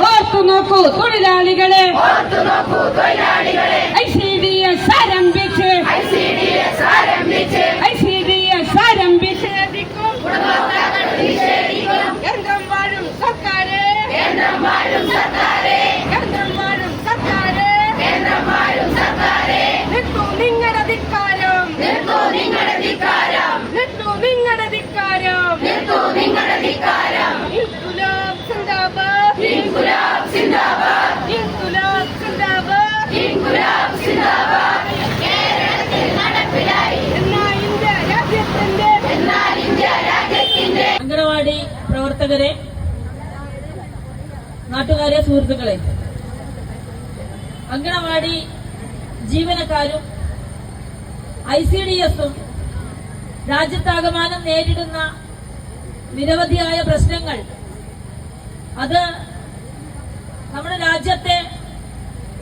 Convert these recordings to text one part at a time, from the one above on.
ഓർത്തു നോക്കൂ തൊഴിലാളികളെ ICDS ആരംഭിച്ച് കേന്ദ്രം വാഴും സർക്കാരെ നിർത്തു നിങ്ങളുടെ ധിക്കാരം ഇൻകുലാബ് സിന്ദാബാദ് അംഗനവാടി പ്രവർത്തകരെ, നാട്ടുകാരെ, സുഹൃത്തുക്കളെ, അംഗനവാടി ജീവനക്കാരും ICDSഉം രാജ്യത്താകമാനം നേരിടുന്ന നിരവധിയായ പ്രശ്നങ്ങൾ അത് നമ്മുടെ രാജ്യത്തെ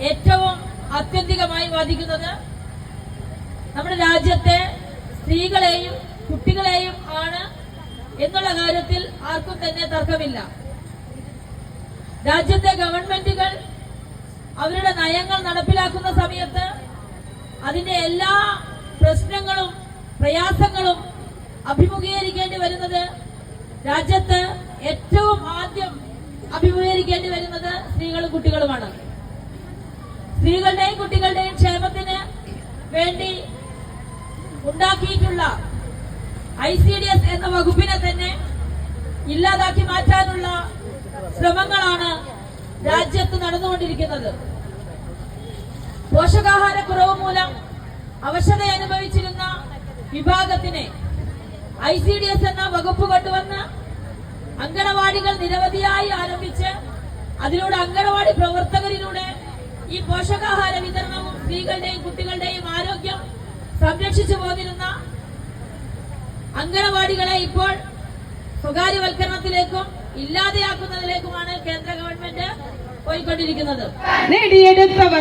ഏറ്റവും ആത്യന്തികമായി ബാധിക്കുന്നത് നമ്മുടെ രാജ്യത്തെ സ്ത്രീകളെയും കുട്ടികളെയും ആണ് എന്നുള്ള കാര്യത്തിൽ ആർക്കും തന്നെ തർക്കമില്ല. രാജ്യത്തെ ഗവൺമെന്റുകൾ അവരുടെ നയങ്ങൾ നടപ്പിലാക്കുന്ന സമയത്ത് അതിന്റെ എല്ലാ പ്രശ്നങ്ങളും പ്രയാസങ്ങളും അഭിമുഖീകരിക്കേണ്ടി വരുന്നത് രാജ്യത്ത് ഏറ്റവും ആദ്യം അഭിമുഖീകരിക്കേണ്ടി വരുന്നത് സ്ത്രീകളും കുട്ടികളുമാണ്. സ്ത്രീകളുടെയും കുട്ടികളുടെയും ക്ഷേമത്തിന് വേണ്ടി ഉണ്ടാക്കിയിട്ടുള്ള ICDS എന്ന വകുപ്പിനെ തന്നെ ഇല്ലാതാക്കി മാറ്റാനുള്ള ശ്രമങ്ങളാണ് രാജ്യത്ത് നടന്നുകൊണ്ടിരിക്കുന്നത്. പോഷകാഹാരക്കുറവ് മൂലം അവശത അനുഭവിച്ചിരുന്ന വിഭാഗത്തിനെ ICDS എന്ന വകുപ്പ് കൊണ്ടുവന്ന് അങ്കണവാടികൾ നിരവധിയായി ആരംഭിച്ച് അതിലൂടെ അങ്കണവാടി പ്രവർത്തകരിലൂടെ ഈ പോഷകാഹാര വിതരണവും സ്ത്രീകളുടെയും കുട്ടികളുടെയും ആരോഗ്യം സംരക്ഷിച്ചു പോന്നിരുന്ന അങ്കണവാടികളെ ഇപ്പോൾ സ്വകാര്യവൽക്കരണത്തിലേക്കും ഇല്ലാതെയാക്കുന്നതിലേക്കുമാണ് കേന്ദ്ര ഗവൺമെന്റ് പോയിക്കൊണ്ടിരിക്കുന്നത്. നേടിയെടുത്തവ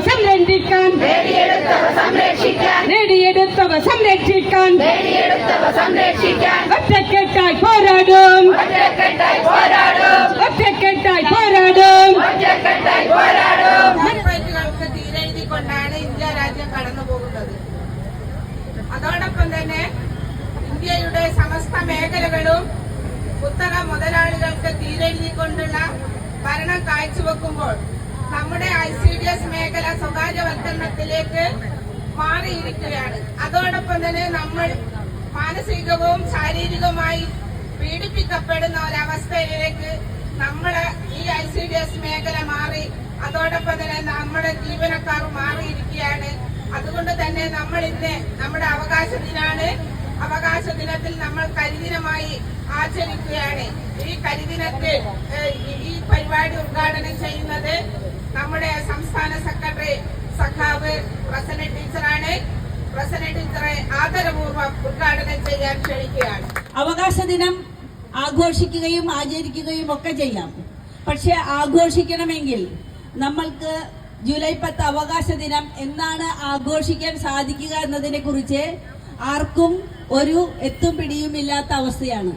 സംരക്ഷിക്കാൻ ഒറ്റക്കെട്ടായി പോരാടും. റൈറ്റുകൾക്ക് തീരെഴുതിക്കൊണ്ടാണ് ഇന്ത്യ രാജ്യം കടന്നു പോകുന്നത്. അതോടൊപ്പം തന്നെ ഇന്ത്യയുടെ സമസ്ത മേഖലകളും കുത്തക മുതലാളികൾക്ക് തീരെഴുതിക്കൊണ്ടുള്ള ഭരണം കാഴ്ചവെക്കുമ്പോൾ നമ്മുടെ ICDS മേഖല സ്വകാര്യവൽക്കരണത്തിലേക്ക് മാറിയിരിക്കുകയാണ്. അതോടൊപ്പം തന്നെ നമ്മൾ മാനസികവും ശാരീരികവുമായി പീഡിപ്പിക്കപ്പെടുന്ന ഒരവസ്ഥയിലേക്ക് നമ്മളെ ഈ ICDS മേഖല മാറി. അതോടൊപ്പം തന്നെ നമ്മുടെ ജീവനക്കാർ മാറിയിരിക്കുകയാണ്. അതുകൊണ്ട് തന്നെ നമ്മൾ ഇന്ന് നമ്മുടെ അവകാശ ദിനാണ്. അവകാശ ദിനത്തിൽ നമ്മൾ കരിദിനമായി ആചരിക്കുകയാണ്. ഈ കരിദിനത്തിൽ ഈ പരിപാടി ഉദ്ഘാടനം ചെയ്യുന്നത് നമ്മുടെ സംസ്ഥാന സെക്രട്ടറി സഖാവ് പ്രസന്ന ടീച്ചറാണ്. പ്രസന്ന ടീച്ചറെ ആദരപൂർവ്വം ഉദ്ഘാടനം ചെയ്യാൻ ക്ഷണിക്കുകയാണ്. അവകാശ ദിനം ആഘോഷിക്കുകയും ആചരിക്കുകയും ഒക്കെ ചെയ്യാം. പക്ഷെ ആഘോഷിക്കണമെങ്കിൽ നമ്മൾക്ക് ജൂലൈ 10 അവകാശ ദിനം എന്നാണ് ആഘോഷിക്കാൻ സാധിക്കുക എന്നതിനെ കുറിച്ച് ആർക്കും ഒരു എത്തും പിടിയും ഇല്ലാത്ത അവസ്ഥയാണ്.